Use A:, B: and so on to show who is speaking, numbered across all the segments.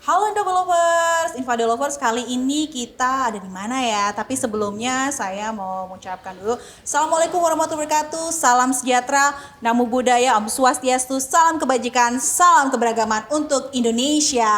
A: Halo Info Lovers, kali ini kita ada di mana ya? Tapi sebelumnya saya mau mengucapkan dulu Assalamualaikum warahmatullahi wabarakatuh, salam sejahtera, namo buddhaya, om swastiastu, salam kebajikan, salam keberagaman untuk Indonesia.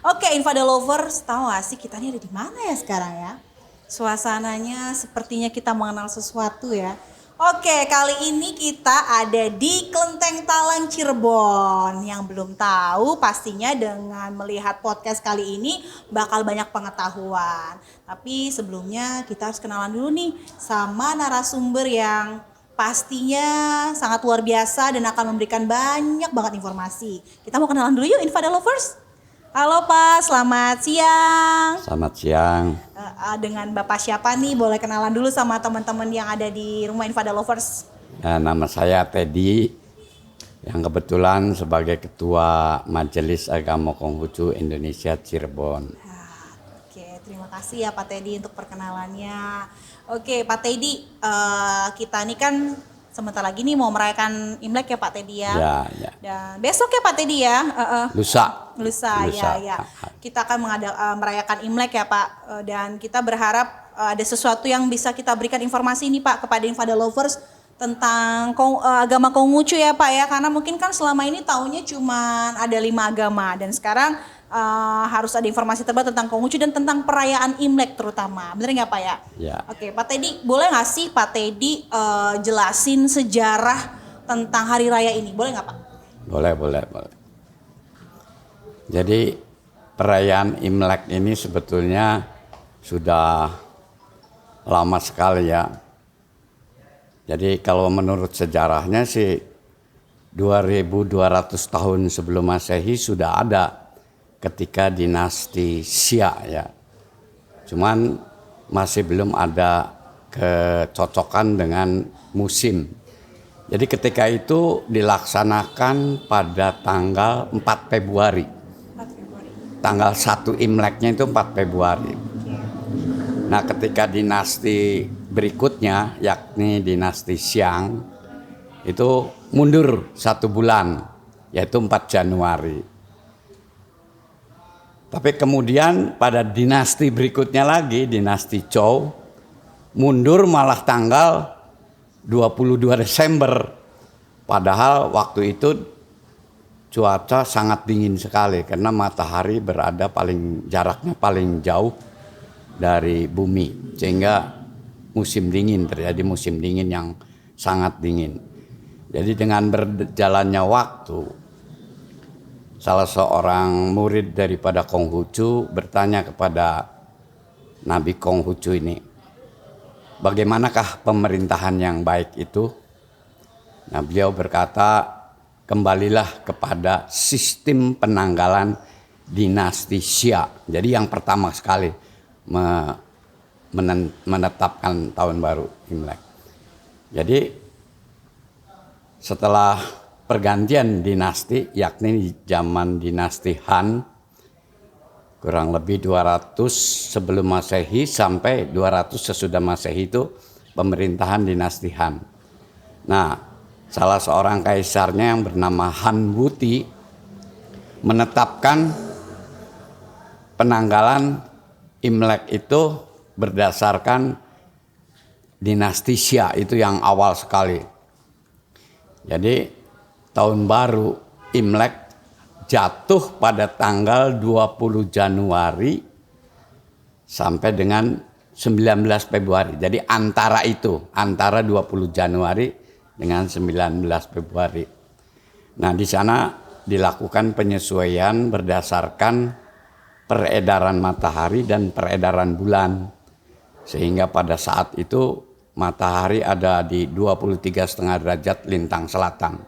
A: Oke, Info Lovers, tahu gak sih kita ini ada di mana ya sekarang ya? Suasananya sepertinya kita mengenal sesuatu ya. Oke, kali ini kita ada di Kelenteng Talang Cirebon. Yang belum tahu pastinya dengan melihat podcast kali ini bakal banyak pengetahuan. Tapi sebelumnya kita harus kenalan dulu nih sama narasumber yang pastinya sangat luar biasa dan akan memberikan banyak banget informasi. Kita mau kenalan dulu yuk Infada Lovers. Halo Pak, selamat siang.
B: Selamat siang.
A: Dengan Bapak siapa nih? Boleh kenalan dulu sama teman-teman yang ada di rumah Infada Lovers.
B: Nama saya Teddy, yang kebetulan sebagai Ketua Majelis Agama Konghucu Indonesia Cirebon.
A: Oke, terima kasih ya Pak Teddy untuk perkenalannya. Oke, Pak Teddy, kita ini kan sebentar lagi nih mau merayakan Imlek ya Pak Teddy ya.
B: Ya.
A: Dan besok ya Pak Teddy ya.
B: Lusa.
A: Ya. Kita akan merayakan Imlek ya Pak. Dan kita berharap ada sesuatu yang bisa kita berikan informasi nih Pak kepada Infada Lovers tentang agama Konghucu ya Pak ya. Karena mungkin kan selama ini taunya cuma ada 5 agama. Dan sekarang harus ada informasi terbaru tentang Konghucu dan tentang perayaan Imlek terutama. Bener nggak Pak ya?
B: Ya.
A: Oke, Pak Teddy, boleh nggak sih Pak Teddy jelasin sejarah tentang hari raya ini? Boleh nggak Pak?
B: Boleh. Jadi perayaan Imlek ini sebetulnya sudah lama sekali ya. Jadi kalau menurut sejarahnya sih 2200 tahun sebelum Masehi sudah ada ketika dinasti Xia ya. Cuman masih belum ada kecocokan dengan musim. Jadi ketika itu dilaksanakan pada tanggal 4 Februari. Tanggal 1 Imleknya itu 4 Februari. Nah ketika dinasti berikutnya yakni dinasti Xiang itu mundur 1 bulan yaitu 4 Januari. Tapi kemudian pada dinasti berikutnya lagi dinasti Zhou mundur malah tanggal 22 Desember. Padahal waktu itu cuaca sangat dingin sekali karena matahari berada jaraknya paling jauh dari bumi sehingga terjadi musim dingin yang sangat dingin. Jadi dengan berjalannya waktu salah seorang murid daripada Konghucu bertanya kepada Nabi Konghucu ini, bagaimanakah pemerintahan yang baik itu? Nah beliau berkata, kembalilah kepada sistem penanggalan dinasti Xia. Jadi yang pertama sekali menetapkan tahun baru Imlek. Jadi setelah pergantian dinasti, yakni zaman dinasti Han, kurang lebih 200 sebelum Masehi sampai 200 sesudah Masehi itu pemerintahan dinasti Han. Nah, salah seorang kaisarnya yang bernama Han Wuti menetapkan penanggalan Imlek itu berdasarkan dinasti Xia, itu yang awal sekali. Jadi tahun baru Imlek jatuh pada tanggal 20 Januari sampai dengan 19 Februari. Jadi antara 20 Januari dengan 19 Februari. Nah, di sana dilakukan penyesuaian berdasarkan peredaran matahari dan peredaran bulan. Sehingga pada saat itu matahari ada di 23,5 derajat lintang selatan.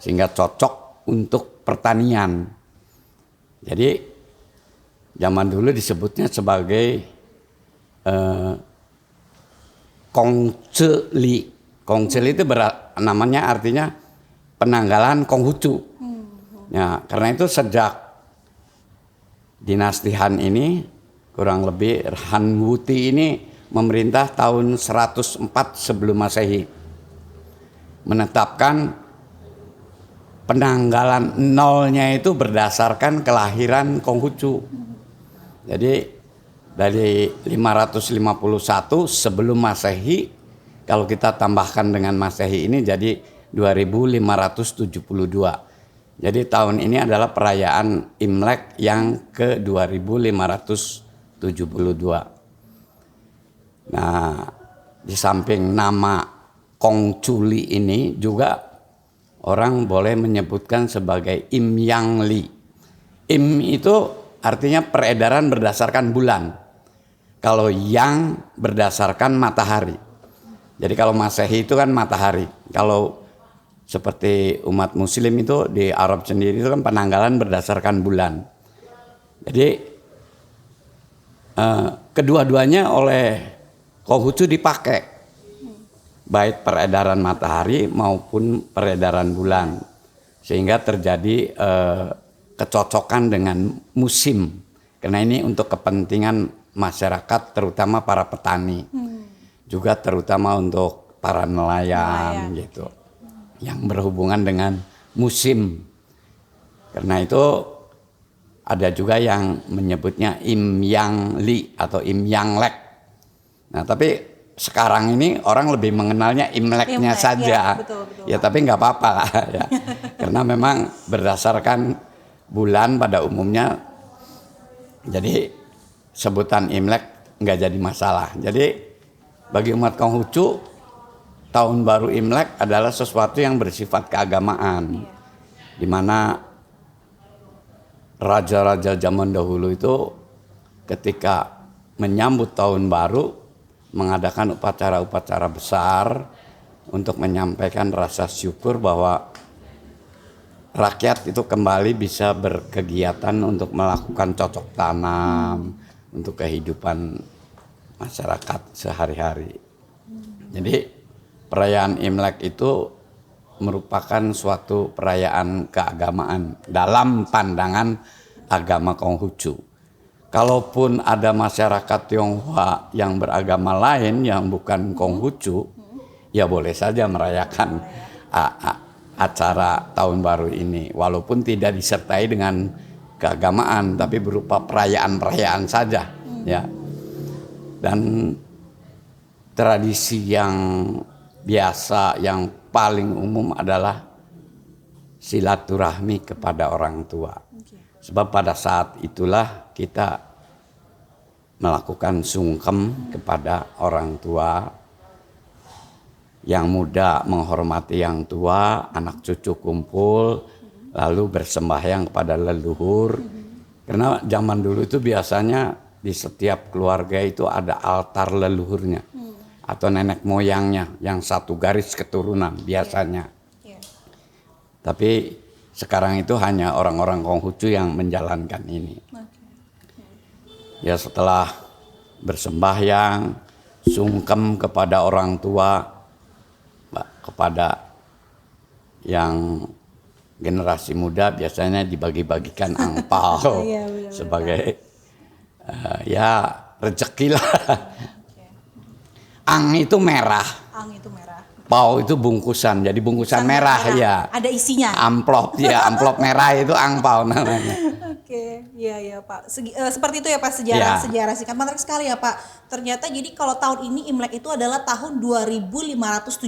B: Sehingga cocok untuk pertanian. Jadi zaman dulu disebutnya sebagai Kongceli. Kongceli itu namanya artinya penanggalan Konghucu. Ya, karena itu sejak dinasti Han ini kurang lebih Han Wuti ini memerintah tahun 104 sebelum Masehi. Menetapkan penanggalan nolnya itu berdasarkan kelahiran Konghucu. Jadi dari 551 sebelum Masehi, kalau kita tambahkan dengan Masehi ini jadi 2572. Jadi tahun ini adalah perayaan Imlek yang ke 2572. Nah, di samping nama Kongculi ini juga orang boleh menyebutkan sebagai Im Yang Li. Im itu artinya peredaran berdasarkan bulan. Kalau yang berdasarkan matahari. Jadi kalau Masehi itu kan matahari. Kalau seperti umat Muslim itu di Arab sendiri itu kan penanggalan berdasarkan bulan. Jadi kedua-duanya oleh Konghucu dipakai, baik peredaran matahari maupun peredaran bulan, sehingga terjadi kecocokan dengan musim. Karena ini untuk kepentingan masyarakat, terutama para petani. Juga terutama untuk para nelayan gitu, yang berhubungan dengan musim. Karena itu ada juga yang menyebutnya Im Yang Li atau Im Yang Lek. Nah, tapi sekarang ini orang lebih mengenalnya Imleknya saja.
A: Ya, betul.
B: Ya, tapi nggak apa-apa lah ya. Karena memang berdasarkan bulan pada umumnya, jadi sebutan Imlek nggak jadi masalah. Jadi bagi umat Konghucu, tahun baru Imlek adalah sesuatu yang bersifat keagamaan, di mana raja-raja zaman dahulu itu ketika menyambut tahun baru mengadakan upacara-upacara besar untuk menyampaikan rasa syukur bahwa rakyat itu kembali bisa berkegiatan untuk melakukan cocok tanam untuk kehidupan masyarakat sehari-hari. Jadi perayaan Imlek itu merupakan suatu perayaan keagamaan dalam pandangan agama Konghucu. Kalaupun ada masyarakat Tionghoa yang beragama lain yang bukan Konghucu, ya boleh saja merayakan acara tahun baru ini, walaupun tidak disertai dengan keagamaan, tapi berupa perayaan-perayaan saja, ya. Dan tradisi yang biasa, yang paling umum adalah silaturahmi kepada orang tua. Sebab pada saat itulah kita melakukan sungkem kepada orang tua. Yang muda menghormati yang tua, anak cucu kumpul, lalu bersembahyang kepada leluhur. Karena zaman dulu itu biasanya di setiap keluarga itu ada altar leluhurnya atau nenek moyangnya yang satu garis keturunan biasanya. Tapi sekarang itu hanya orang-orang Konghucu yang menjalankan ini. Ya, setelah bersembahyang, sungkem kepada orang tua, kepada yang generasi muda biasanya dibagi-bagikan angpao sebagai ya rezeki lah. Ang itu merah. Pao itu bungkusan, jadi bungkusan merah ya.
A: Ada isinya.
B: Amplop ya, amplop merah itu angpao namanya.
A: Oke, iya Pak. Seperti itu ya Pak, sejarah singkat. Menarik sekali ya Pak. Ternyata jadi kalau tahun ini Imlek itu adalah tahun 2572.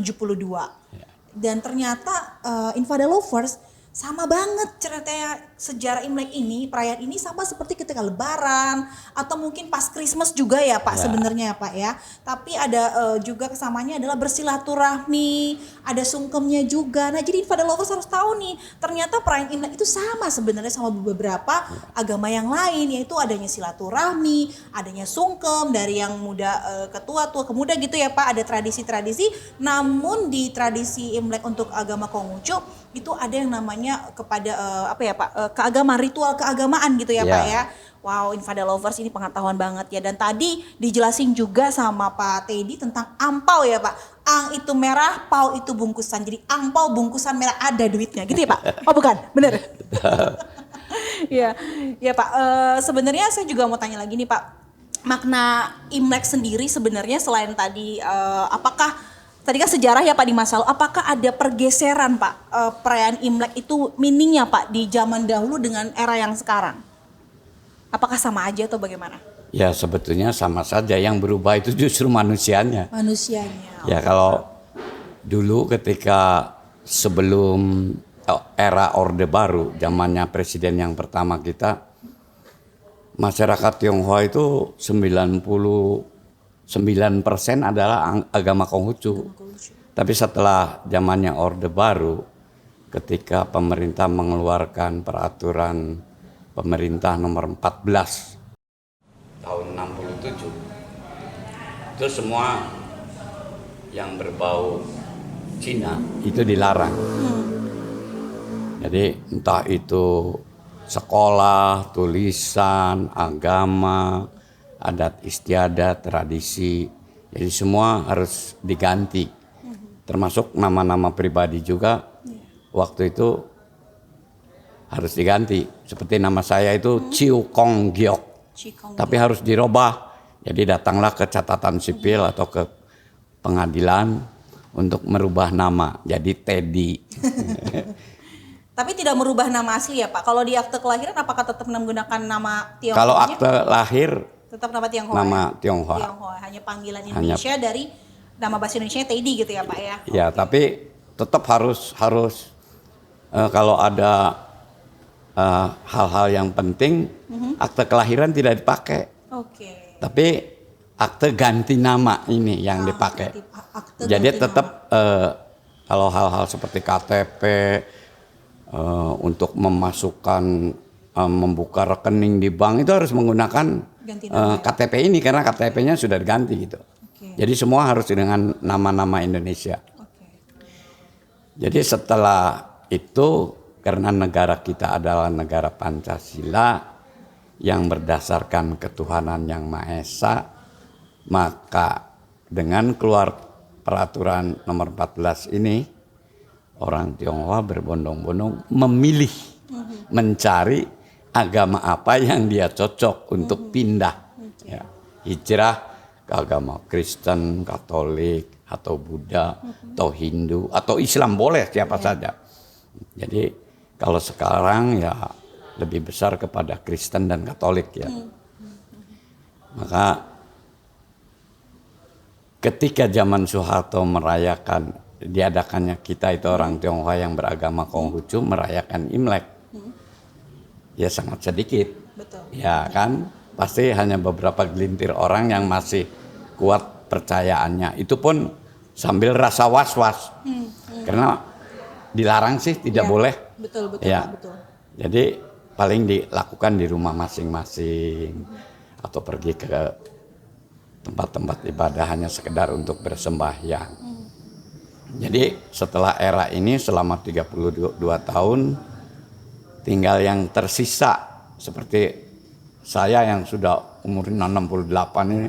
A: Dan ternyata Infada Lovers sama banget ceritanya sejarah Imlek ini, perayaan ini sama seperti ketika Lebaran atau mungkin pas Christmas juga ya Pak sebenarnya ya Pak ya. Tapi ada juga kesamaannya adalah bersilaturahmi, ada sungkemnya juga. Nah jadi Infada Lovers harus tahu nih, ternyata perayaan Imlek itu sama sebenarnya sama beberapa agama yang lain, yaitu adanya silaturahmi, adanya sungkem dari yang muda ke tua, tua ke muda gitu ya Pak. Ada tradisi-tradisi, namun di tradisi Imlek untuk agama Konghucu itu ada yang namanya kepada keagamaan, ritual keagamaan gitu ya Pak ya. Wow, Infada Lovers ini pengetahuan banget ya. Dan tadi dijelasin juga sama Pak Teddy tentang angpau ya Pak. Ang itu merah, pau itu bungkusan. Jadi angpau bungkusan merah, ada duitnya gitu ya Pak. Oh bukan, bener? Ya Pak, sebenarnya saya juga mau tanya lagi nih Pak. Makna Imlek sendiri sebenarnya selain tadi apakah tadi kan sejarah ya Pak di masa lalu. Apakah ada pergeseran Pak perayaan Imlek itu meaningnya Pak di zaman dahulu dengan era yang sekarang? Apakah sama aja atau bagaimana?
B: Ya sebetulnya sama saja, yang berubah itu justru manusianya.
A: Manusianya.
B: Ya kalau dulu ketika sebelum era Orde Baru, zamannya presiden yang pertama kita, masyarakat Tionghoa itu 99% adalah agama Konghucu. Tapi setelah zamannya Orde Baru, ketika pemerintah mengeluarkan peraturan pemerintah nomor 14 tahun 67, itu semua yang berbau Cina itu dilarang. Jadi entah itu sekolah, tulisan, agama, adat istiadat, tradisi, jadi semua harus diganti. Termasuk nama-nama pribadi juga waktu itu harus diganti. Seperti nama saya itu Chiu Kong Giok. Tapi harus dirubah. Jadi datanglah ke catatan sipil atau ke pengadilan untuk merubah nama jadi Teddy.
A: Tapi tidak merubah nama asli ya Pak. Kalau di akte kelahiran apakah tetap menggunakan nama Tionghoa?
B: Kalau akte lahir
A: tetap nama Tionghoa.
B: Nama
A: ya?
B: Tionghoa.
A: Tionghoa. Hanya panggilan Indonesia dari nama bahasa Indonesia Teddy gitu ya Pak ya.
B: Ya, tapi tetap harus kalau ada hal-hal yang penting, akte kelahiran tidak dipakai. Tapi akte ganti nama ini yang dipakai. Jadi tetap kalau hal-hal seperti KTP, untuk memasukkan, membuka rekening di bank itu harus menggunakan KTP ini karena KTP-nya sudah diganti gitu. Jadi semua harus dengan nama-nama Indonesia. Jadi setelah itu, karena negara kita adalah negara Pancasila yang berdasarkan ketuhanan yang Maha Esa, maka dengan keluar peraturan nomor 14 ini, orang Tionghoa berbondong-bondong memilih, mencari agama apa yang dia cocok untuk pindah. Ya, hijrah ke agama Kristen, Katolik, atau Buddha, atau Hindu, atau Islam, boleh siapa saja. Jadi kalau sekarang ya lebih besar kepada Kristen dan Katolik ya. Maka ketika zaman Soeharto merayakan, diadakannya kita itu orang Tionghoa yang beragama Konghucu merayakan Imlek, ya sangat sedikit.
A: Betul.
B: Ya kan, pasti hanya beberapa gelintir orang yang masih kuat percayaannya. Itu pun sambil rasa was-was, karena dilarang sih, tidak boleh.
A: Betul,
B: ya.
A: betul.
B: Jadi paling dilakukan di rumah masing-masing atau pergi ke tempat-tempat ibadah hanya sekedar untuk bersembahyang. Jadi setelah era ini selama 32 tahun, tinggal yang tersisa seperti saya yang sudah umur 68 ini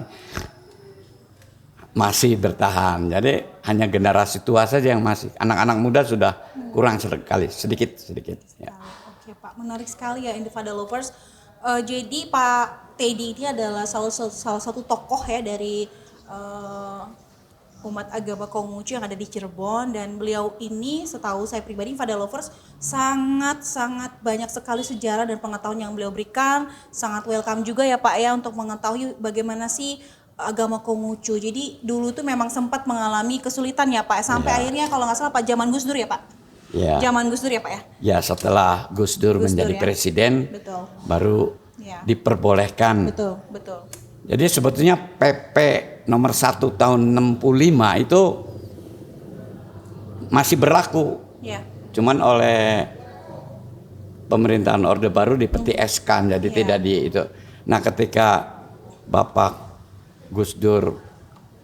B: masih bertahan. Jadi hanya generasi tua saja yang masih. Anak-anak muda sudah kurang sekali, sedikit. Ya.
A: Oke Pak, menarik sekali ya Indifada Lovers. Jadi Pak Teddy ini adalah salah satu tokoh ya dari umat agama Konghucu yang ada di Cirebon, dan beliau ini setahu saya pribadi Indifada Lovers sangat banyak sekali sejarah dan pengetahuan yang beliau berikan. Sangat welcome juga ya Pak ya untuk mengetahui bagaimana sih agama Konghucu. Jadi dulu tuh memang sempat mengalami kesulitan ya Pak, sampai akhirnya kalau nggak salah Pak zaman Gus Dur ya Pak. Ya. Zaman Gus Dur ya Pak ya. Ya
B: setelah Gus Dur menjadi presiden, betul, baru diperbolehkan.
A: Betul.
B: Jadi sebetulnya PP nomor 1 tahun 65 itu masih berlaku. Ya. Cuman oleh pemerintahan Orde Baru dipetieskan, jadi tidak di itu. Nah ketika Bapak Gus Dur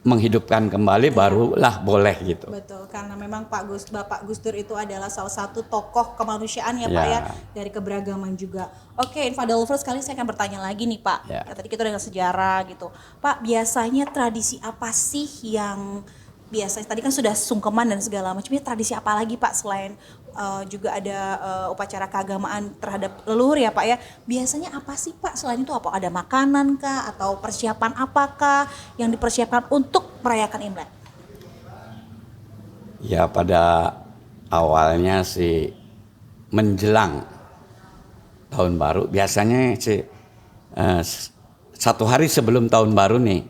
B: menghidupkan kembali, barulah boleh gitu.
A: Betul, karena memang Bapak Gus Dur itu adalah salah satu tokoh kemanusiaan ya Pak ya, dari keberagaman juga. Oke, Infada Lovers, sekali saya akan bertanya lagi nih Pak. Ya, tadi kita dengan sejarah gitu. Pak, biasanya tradisi apa sih yang biasanya, tadi kan sudah sungkeman dan segala macam, tradisi apa lagi Pak selain juga ada upacara keagamaan terhadap leluhur ya Pak ya. Biasanya apa sih Pak selain itu? Apa ada makanan kah atau persiapan apakah yang dipersiapkan untuk merayakan Imlek?
B: Ya pada awalnya sih menjelang tahun baru biasanya sih satu hari sebelum tahun baru nih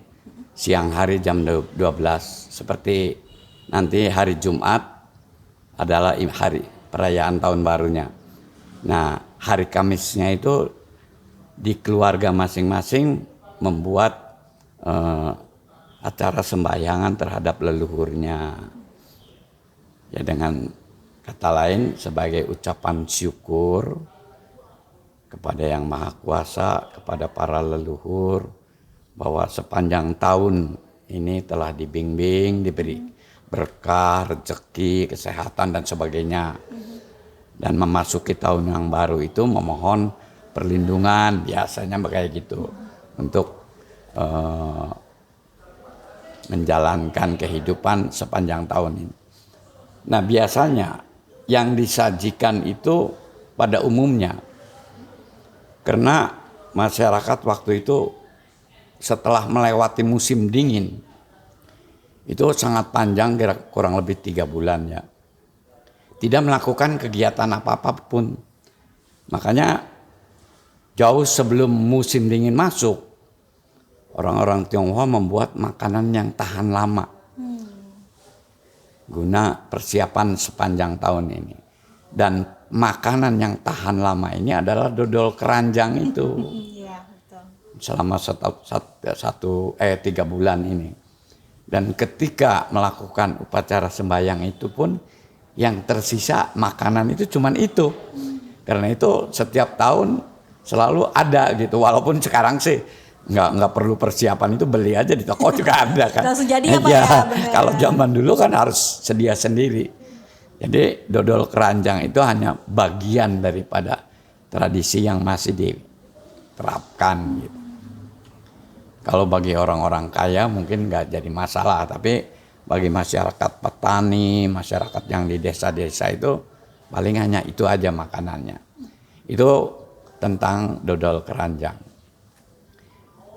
B: siang hari jam 12 seperti nanti hari Jumat adalah hari perayaan tahun barunya. Nah hari Kamisnya itu di keluarga masing-masing membuat acara sembahyangan terhadap leluhurnya. Ya dengan kata lain sebagai ucapan syukur kepada Yang Maha Kuasa, kepada para leluhur bahwa sepanjang tahun ini telah dibimbing, diberi berkah, rezeki, kesehatan dan sebagainya. Dan memasuki tahun yang baru itu memohon perlindungan, biasanya kayak gitu untuk menjalankan kehidupan sepanjang tahun ini. Nah biasanya yang disajikan itu pada umumnya karena masyarakat waktu itu setelah melewati musim dingin itu sangat panjang kurang lebih 3 bulan ya. Tidak melakukan kegiatan apa-apa pun. Makanya jauh sebelum musim dingin masuk orang-orang Tionghoa membuat makanan yang tahan lama. Guna persiapan sepanjang tahun ini. Dan makanan yang tahan lama ini adalah dodol keranjang itu.
A: Iya, betul.
B: Selama 3 bulan ini. Dan ketika melakukan upacara sembahyang itu pun yang tersisa makanan itu cuman itu. Karena itu setiap tahun selalu ada gitu. Walaupun sekarang sih nggak perlu persiapan, itu beli aja di toko juga ada kan.
A: Langsung jadi apa ya?
B: Kalau zaman dulu kan harus sedia sendiri. Jadi dodol keranjang itu hanya bagian daripada tradisi yang masih diterapkan gitu. Kalau bagi orang-orang kaya mungkin nggak jadi masalah, tapi bagi masyarakat petani, masyarakat yang di desa-desa itu paling hanya itu aja makanannya. Itu tentang dodol keranjang.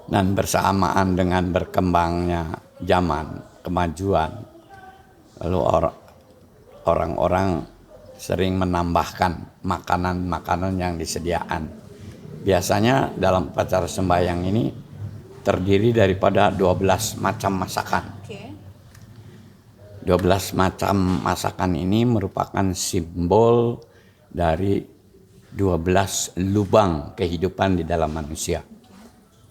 B: Dan bersamaan dengan berkembangnya zaman, kemajuan, lalu orang-orang sering menambahkan makanan-makanan yang disediakan. Biasanya dalam upacara sembahyang ini terdiri daripada 12 macam masakan. 12 macam masakan ini merupakan simbol dari 12 lubang kehidupan di dalam manusia.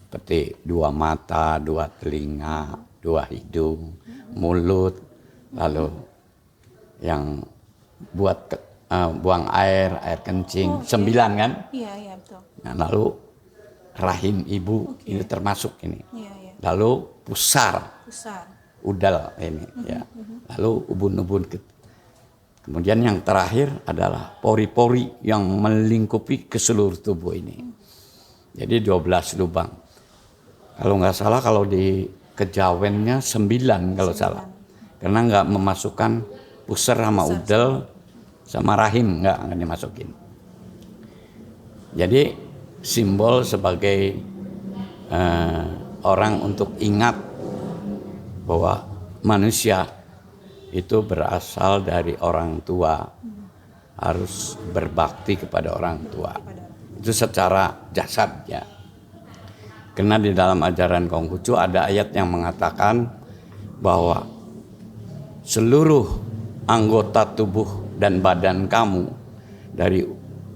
B: Seperti 2 mata, 2 telinga, 2 hidung, mulut, lalu yang buat buang air kencing, 9 kan?
A: Iya, betul.
B: Nah, lalu rahim ibu ini termasuk ini.
A: Iya.
B: Lalu pusar, udal ini ya. Lalu ubun-ubun. Kemudian yang terakhir adalah pori-pori yang melingkupi ke seluruh tubuh ini. Jadi 12 lubang. Kalau nggak salah kalau di kejawennya 9 kalau salah. Karena nggak memasukkan pusar sama udel sama rahim nggak dimasukin. Jadi simbol sebagai orang untuk ingat bahwa manusia itu berasal dari orang tua, harus berbakti kepada orang tua. Itu secara jasad ya. Karena di dalam ajaran Konghucu ada ayat yang mengatakan bahwa seluruh anggota tubuh dan badan kamu dari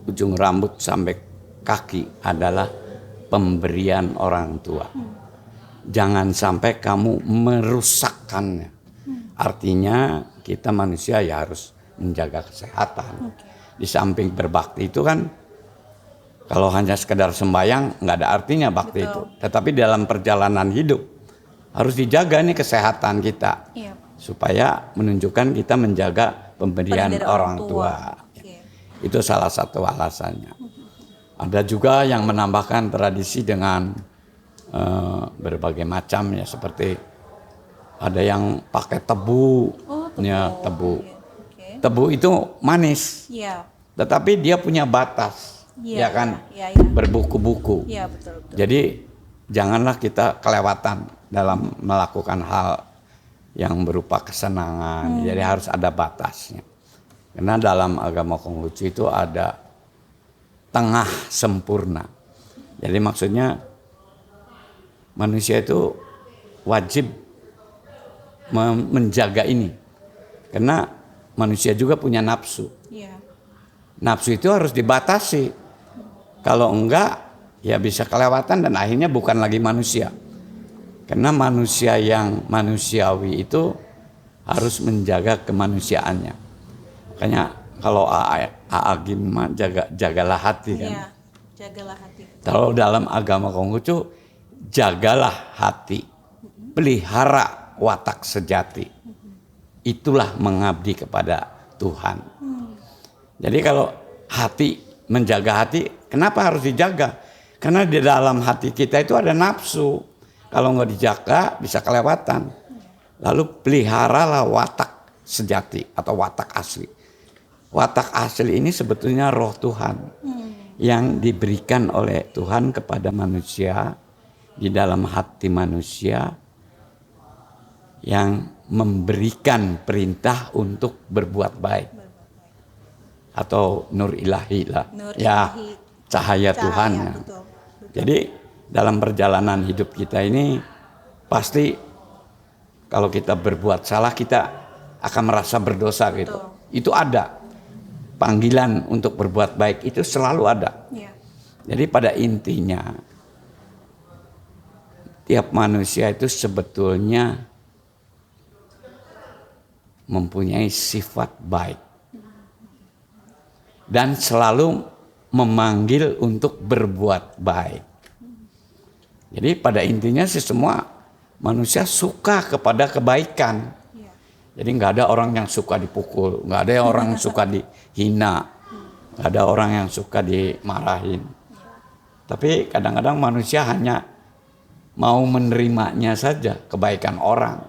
B: ujung rambut sampai kaki adalah pemberian orang tua. Jangan sampai kamu merusakkannya. Artinya kita manusia ya harus menjaga kesehatan. Di samping berbakti itu kan kalau hanya sekedar sembahyang nggak ada artinya bakti itu. Tetapi dalam perjalanan hidup harus dijaga nih kesehatan kita. Supaya menunjukkan kita menjaga pemberian orang tua. Itu salah satu alasannya. Ada juga yang menambahkan tradisi dengan berbagai macam ya, seperti ada yang pakai tebu. Ya, tebu. Tebu itu manis. Tetapi dia punya batas. Ya kan, berbuku-buku.
A: Betul.
B: Jadi janganlah kita kelewatan dalam melakukan hal yang berupa kesenangan. Jadi harus ada batasnya. Karena dalam agama Konghucu itu ada tengah sempurna. Jadi maksudnya manusia itu wajib menjaga ini. Karena manusia juga punya nafsu.
A: Iya.
B: Nafsu itu harus dibatasi. Kalau enggak, ya bisa kelewatan dan akhirnya bukan lagi manusia. Karena manusia yang manusiawi itu harus menjaga kemanusiaannya. Makanya kalau AA Gimma jagalah hati kan.
A: Iya, jagalah hati.
B: Kalau dalam agama Konghucu, jagalah hati. Pelihara watak sejati. Itulah mengabdi kepada Tuhan. Jadi kalau hati, menjaga hati, kenapa harus dijaga? Karena di dalam hati kita itu ada nafsu. Kalau nggak dijaga bisa kelewatan. Lalu peliharalah watak sejati atau watak asli. Watak asli ini sebetulnya roh Tuhan yang diberikan oleh Tuhan kepada manusia di dalam hati manusia yang memberikan perintah untuk berbuat baik. Atau nur ilahi lah.
A: Nur
B: ya,
A: ilahi.
B: cahaya Tuhan.
A: Betul,
B: Ya.
A: betul.
B: Jadi dalam perjalanan hidup kita ini pasti kalau kita berbuat salah kita akan merasa berdosa gitu.
A: Betul.
B: Itu ada. Panggilan untuk berbuat baik itu selalu ada.
A: Iya.
B: Jadi pada intinya tiap manusia itu sebetulnya mempunyai sifat baik. Dan selalu memanggil untuk berbuat baik. Jadi pada intinya sih semua manusia suka kepada kebaikan.
A: Iya.
B: Jadi nggak ada orang yang suka dipukul, nggak ada orang yang suka dihina, nggak ada orang yang suka dimarahin. Tapi kadang-kadang manusia hanya mau menerimanya saja kebaikan orang.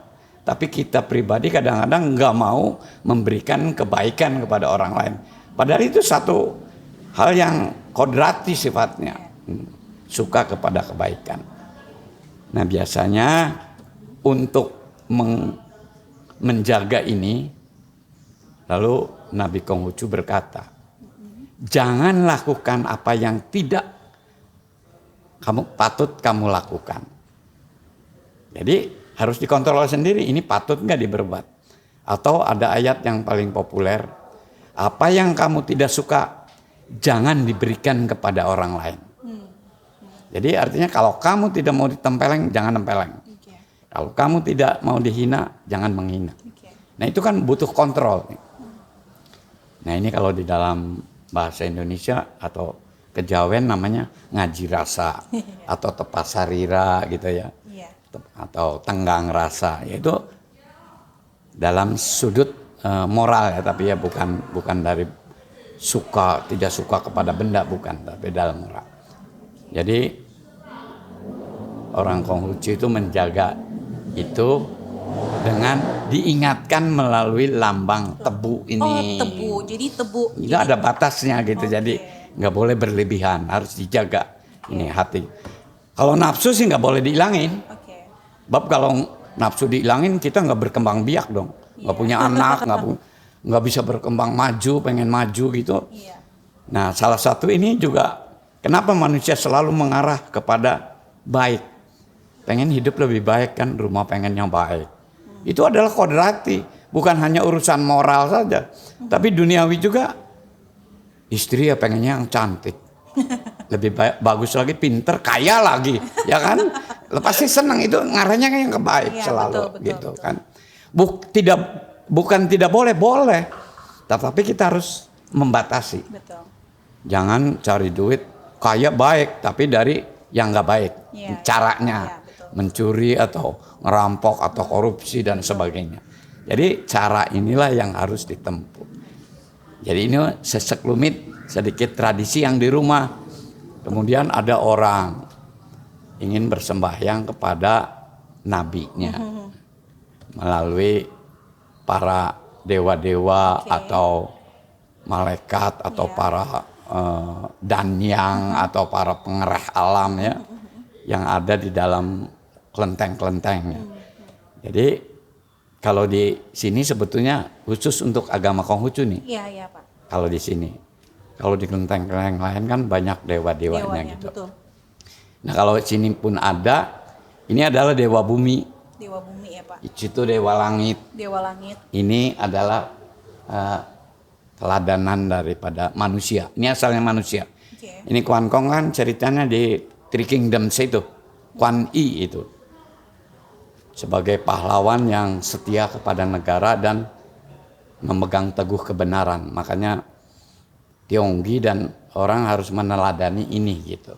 B: Tapi kita pribadi kadang-kadang nggak mau memberikan kebaikan kepada orang lain. Padahal itu satu hal yang kodrati sifatnya, suka kepada kebaikan. Nah biasanya untuk menjaga ini, lalu Nabi Konghucu berkata, jangan lakukan apa yang tidak patut kamu lakukan. Jadi harus dikontrol sendiri, ini patut nggak diberbuat. Atau ada ayat yang paling populer, apa yang kamu tidak suka, jangan diberikan kepada orang lain. Jadi artinya kalau kamu tidak mau ditempeleng, jangan nempeleng.
A: Okay.
B: Kalau kamu tidak mau dihina, jangan menghina.
A: Okay.
B: Nah itu kan butuh kontrol. Nah ini kalau di dalam bahasa Indonesia atau kejawen namanya ngaji rasa atau tepasarira gitu ya.
A: Yeah.
B: Atau tenggang rasa, yaitu dalam sudut moral ya, tapi ya bukan dari suka tidak suka kepada benda, bukan, tapi dalam moral. Jadi orang Konghucu itu menjaga itu dengan diingatkan melalui lambang tebu ini.
A: Oh tebu, jadi tebu.
B: Itu ada batasnya gitu,
A: Okay.
B: jadi nggak boleh berlebihan, harus dijaga ini hati. Kalau nafsu sih nggak boleh dihilangin.
A: Okay.
B: Bab kalau nafsu dihilangin kita nggak berkembang biak dong, nggak punya anak, nggak bisa berkembang maju, pengen maju gitu.
A: Yeah.
B: Nah salah satu ini juga kenapa manusia selalu mengarah kepada baik, pengen hidup lebih baik kan, rumah pengen yang baik. Itu adalah kodrati, bukan hanya urusan moral saja, tapi duniawi juga. Istri ya pengennya yang cantik, lebih bagus lagi, pinter, kaya lagi, ya kan? Pasti senang, itu ngarahnya yang kebaik
A: Iya,
B: selalu,
A: betul,
B: gitu
A: betul.
B: kan? Bukan tidak boleh, tetapi kita harus membatasi.
A: Betul.
B: Jangan cari duit kaya baik, tapi dari yang nggak baik,
A: Iya,
B: caranya
A: iya, betul.
B: mencuri atau ngerampok atau korupsi dan sebagainya. Jadi cara inilah yang harus ditempuh. Jadi ini sesekelumit sedikit tradisi yang di rumah. Kemudian ada orang ingin bersembahyang kepada nabinya melalui para dewa-dewa atau malaikat atau para danyang atau para pengerah alam ya yang ada di dalam kelenteng-kelentengnya. Jadi kalau di sini sebetulnya khusus untuk agama Konghucu nih.
A: Iya, iya Pak.
B: Kalau di sini, kalau di kelenteng yang lain kan banyak dewa-dewanya
A: Dewanya,
B: gitu.
A: betul.
B: Nah kalau sini pun ada, ini adalah dewa bumi,
A: Dewa bumi ya Pak.
B: itu dewa langit.
A: Dewa langit.
B: Ini adalah teladanan daripada manusia. Ini asalnya manusia.
A: Oke.
B: Ini Quan Kong kan ceritanya di Three Kingdoms itu, Quan Yi itu. Sebagai pahlawan yang setia kepada negara dan memegang teguh kebenaran. Makanya Tionggi dan orang harus meneladani ini gitu.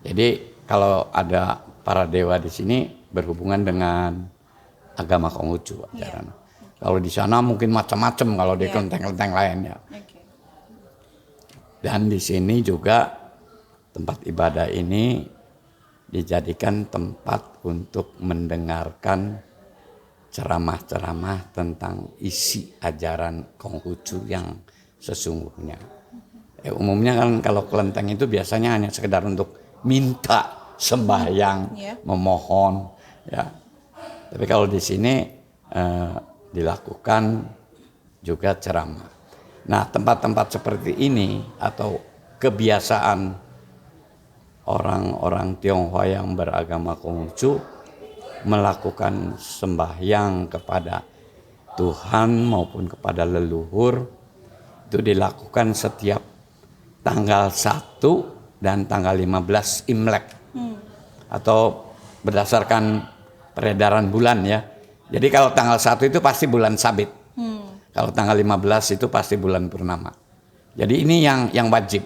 B: Jadi kalau ada para dewa di sini berhubungan dengan agama Konghucu ajaran. Kalau di sana mungkin macam-macam kalau di kelenteng-kelenteng lainnya.
A: Oke.
B: Dan di sini juga tempat ibadah ini dijadikan tempat untuk mendengarkan ceramah-ceramah tentang isi ajaran Konghucu yang sesungguhnya. Umumnya kan kalau kelenteng itu biasanya hanya sekedar untuk minta sembahyang, memohon, ya. Tapi kalau di sini dilakukan juga ceramah. Nah, tempat-tempat seperti ini atau kebiasaan orang-orang Tionghoa yang beragama Konghucu melakukan sembahyang kepada Tuhan maupun kepada leluhur itu dilakukan setiap tanggal 1 dan tanggal 15 Imlek atau berdasarkan peredaran bulan ya. Jadi kalau tanggal 1 itu pasti bulan Sabit. Kalau tanggal 15 itu pasti bulan purnama. Jadi ini yang wajib.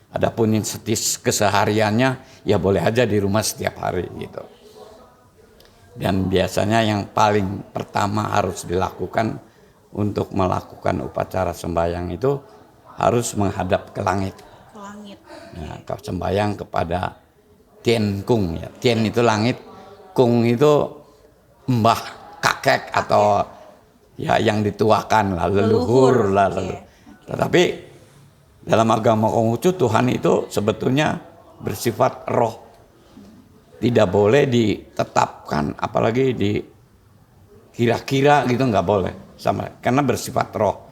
B: Adapun yang kesehariannya ya boleh aja di rumah setiap hari gitu. Dan biasanya yang paling pertama harus dilakukan untuk melakukan upacara sembahyang itu harus menghadap ke langit.
A: Ke langit.
B: Nah, sembahyang kepada Tien Kung ya. Tien itu langit, Kung itu mbah, kakek atau ya yang dituakan lah, leluhur lah. Tetapi dalam agama Konghucu Tuhan itu sebetulnya bersifat roh. Tidak boleh ditetapkan apalagi di kira-kira gitu, nggak boleh sama karena bersifat roh.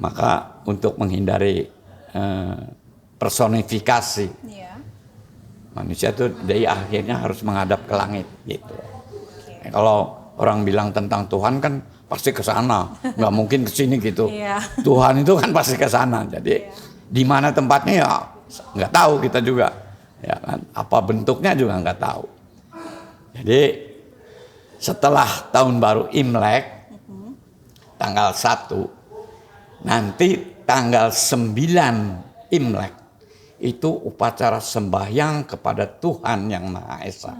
B: Maka untuk menghindari personifikasi manusia itu dari akhirnya harus menghadap ke langit gitu. Kalau orang bilang tentang Tuhan kan pasti ke sana, nggak mungkin ke sini gitu. Tuhan itu kan pasti ke sana. Jadi di mana tempatnya ya nggak tahu kita juga, ya kan? Apa bentuknya juga nggak tahu. Jadi setelah tahun baru Imlek, tanggal 1, nanti tanggal 9 Imlek itu upacara sembahyang kepada Tuhan yang Maha Esa.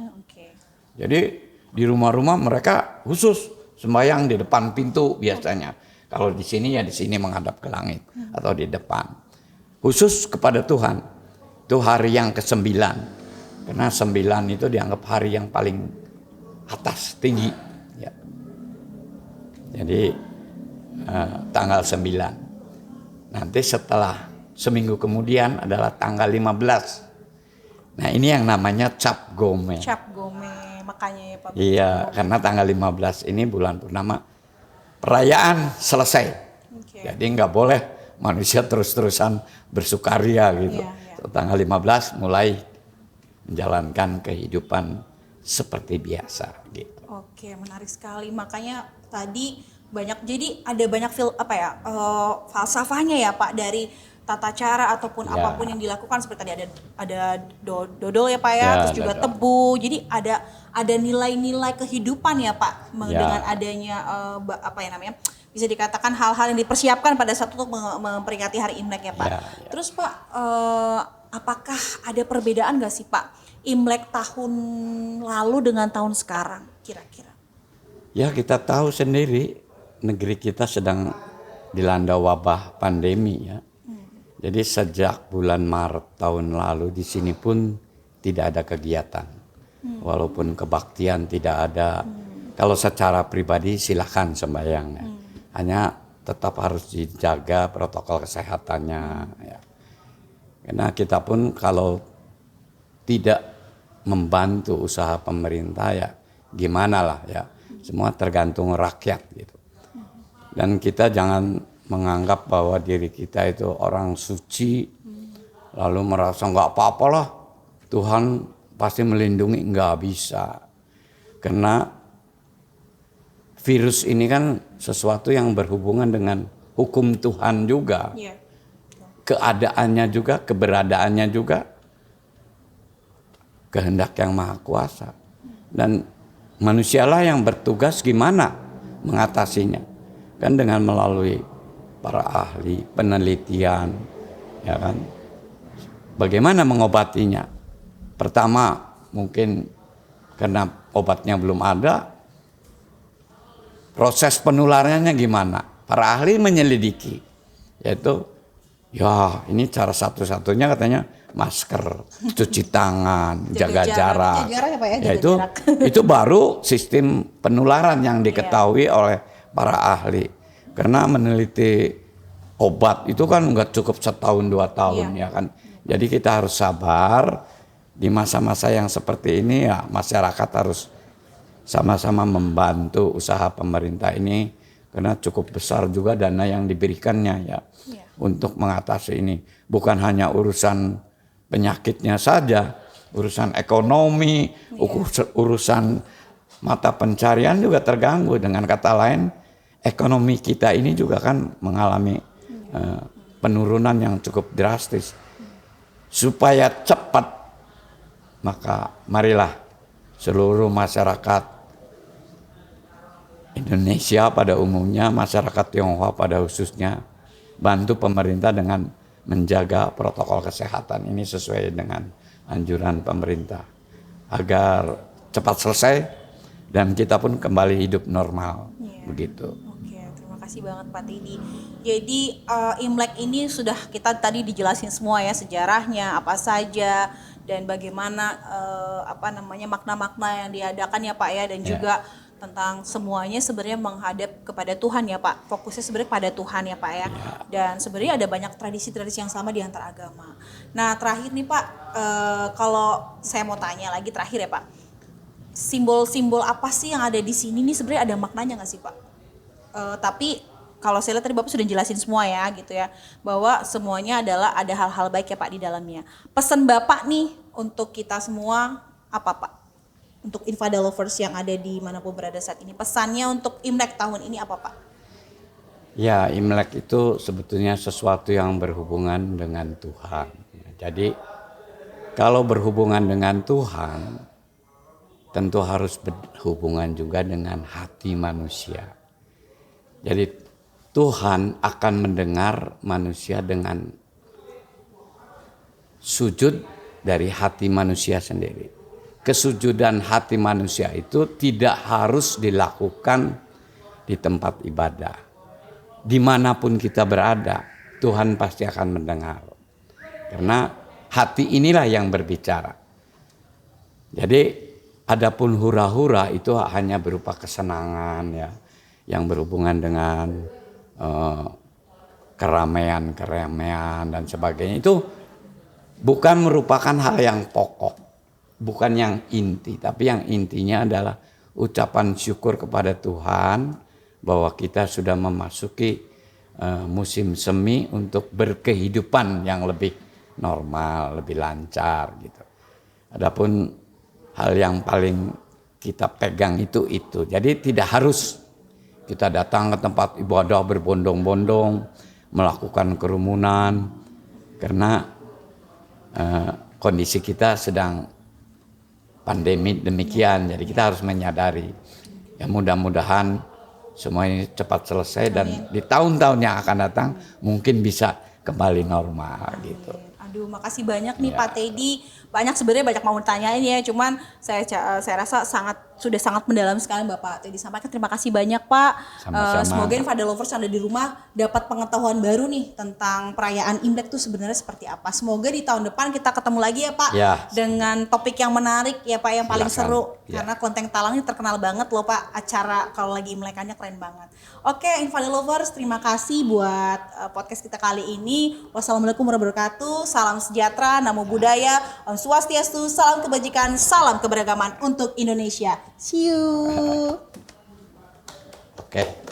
B: Jadi di rumah-rumah mereka khusus sembahyang di depan pintu biasanya. Kalau di sini ya di sini menghadap ke langit atau di depan. Khusus kepada Tuhan. Itu hari yang ke-9. Karena 9 itu dianggap hari yang paling atas, tinggi. Ya. Jadi tanggal 9. Nanti setelah seminggu kemudian adalah tanggal 15. Nah ini yang namanya Cap Gome.
A: Cap Gome. Makanya ya Pak.
B: Iya, karena tanggal 15 ini bulan purnama perayaan selesai. Jadi nggak boleh manusia terus-terusan bersukaria gitu. Tanggal 15 mulai menjalankan kehidupan seperti biasa gitu.
A: Oke, menarik sekali. Makanya tadi jadi ada banyak falsafahnya ya Pak dari tata cara ataupun apapun yang dilakukan, seperti tadi ada dodol ya Pak ya, terus juga dodol. Tebu. Jadi ada nilai-nilai kehidupan ya Pak dengan adanya bisa dikatakan hal-hal yang dipersiapkan pada saat untuk memperingati hari Imlek ya Pak. Terus Pak, apakah ada perbedaan nggak sih Pak Imlek tahun lalu dengan tahun sekarang kira-kira?
B: Ya kita tahu sendiri negeri kita sedang dilanda wabah pandemi ya. Jadi sejak bulan Maret tahun lalu di sini pun tidak ada kegiatan. Walaupun kebaktian tidak ada. Kalau secara pribadi silahkan sembahyang ya. Hanya tetap harus dijaga protokol kesehatannya ya. Karena kita pun kalau tidak membantu usaha pemerintah ya gimana lah ya. Semua tergantung rakyat gitu. Dan kita jangan menganggap bahwa diri kita itu orang suci, lalu merasa nggak apa-apalah, Tuhan pasti melindungi. Nggak bisa. Karena virus ini kan sesuatu yang berhubungan dengan hukum Tuhan juga.
A: Iya.
B: Keadaannya juga, keberadaannya juga kehendak yang maha kuasa. Dan manusialah yang bertugas gimana mengatasinya. Kan dengan melalui para ahli, penelitian, ya kan. Bagaimana mengobatinya? Pertama, mungkin karena obatnya belum ada, proses penularannya gimana? Para ahli menyelidiki, yaitu ya ini cara satu-satunya katanya masker, cuci tangan, jaga jarak.
A: Jaga jarak ya Pak ya,
B: Ya,
A: jaga jarak.
B: itu baru sistem penularan yang diketahui oleh para ahli. Karena meneliti obat itu kan nggak cukup 1-2 tahun ya kan. Jadi kita harus sabar di masa-masa yang seperti ini ya, masyarakat harus sama-sama membantu usaha pemerintah ini karena cukup besar juga dana yang diberikannya ya untuk mengatasi ini. Bukan hanya urusan penyakitnya saja, urusan ekonomi, urusan mata pencarian juga terganggu. Dengan kata lain, ekonomi kita ini juga kan mengalami penurunan yang cukup drastis. Supaya cepat, maka marilah seluruh masyarakat Indonesia pada umumnya, masyarakat Tionghoa pada khususnya, bantu pemerintah dengan menjaga protokol kesehatan ini sesuai dengan anjuran pemerintah agar cepat selesai dan kita pun kembali hidup normal. Begitu.
A: Oke, terima kasih banget Pak Teddy. Jadi Imlek ini sudah kita tadi dijelasin semua ya, sejarahnya apa saja dan bagaimana makna-makna yang diadakan ya Pak ya, dan juga tentang semuanya sebenarnya menghadap kepada Tuhan ya Pak. Fokusnya sebenarnya pada Tuhan ya Pak ya. Dan sebenarnya ada banyak tradisi-tradisi yang sama di antara agama. Nah terakhir nih Pak, kalau saya mau tanya lagi terakhir ya Pak, simbol-simbol apa sih yang ada di sini nih sebenarnya ada maknanya nggak sih Pak? Tapi kalau saya lihat tadi Bapak sudah jelasin semua ya gitu ya, bahwa semuanya adalah ada hal-hal baik ya Pak di dalamnya. Pesan Bapak nih untuk kita semua apa Pak? Untuk Infada Lovers yang ada di manapun berada saat ini, pesannya untuk Imlek tahun ini apa Pak?
B: Ya, Imlek itu sebetulnya sesuatu yang berhubungan dengan Tuhan. Jadi kalau berhubungan dengan Tuhan, tentu harus berhubungan juga dengan hati manusia. Jadi Tuhan akan mendengar manusia dengan sujud dari hati manusia sendiri. Kesujudan hati manusia itu tidak harus dilakukan di tempat ibadah. Dimanapun kita berada, Tuhan pasti akan mendengar. Karena hati inilah yang berbicara. Jadi adapun hura-hura itu hanya berupa kesenangan ya, yang berhubungan dengan keramaian dan sebagainya. Itu bukan merupakan hal yang pokok. Bukan yang inti, tapi yang intinya adalah ucapan syukur kepada Tuhan bahwa kita sudah memasuki musim semi untuk berkehidupan yang lebih normal, lebih lancar gitu. Adapun hal yang paling kita pegang itu. Jadi tidak harus kita datang ke tempat ibadah berbondong-bondong, melakukan kerumunan karena kondisi kita sedang pandemi demikian, jadi kita harus menyadari ya, mudah-mudahan semua ini cepat selesai dan di tahun-tahun yang akan datang mungkin bisa kembali normal gitu.
A: Aduh, makasih banyak nih Pak Teddy. Sebenarnya banyak mau ditanyain ya, cuman saya rasa sudah sangat mendalam sekali Bapak Teddy sampaikan. Terima kasih banyak Pak. Semoga Infada Lovers yang ada di rumah dapat pengetahuan baru nih tentang perayaan Imlek itu sebenarnya seperti apa. Semoga di tahun depan kita ketemu lagi ya Pak dengan topik yang menarik ya Pak, yang paling seru. Karena Kelenteng Talang ini terkenal banget loh Pak, acara kalau lagi Imlekannya keren banget. Oke, Infada Lovers, terima kasih buat podcast kita kali ini. Wassalamualaikum warahmatullahi wabarakatuh. Salam sejahtera, namo buddhaya, Om Swastiastu, salam kebajikan, salam keberagaman untuk Indonesia. See you.
B: Oke.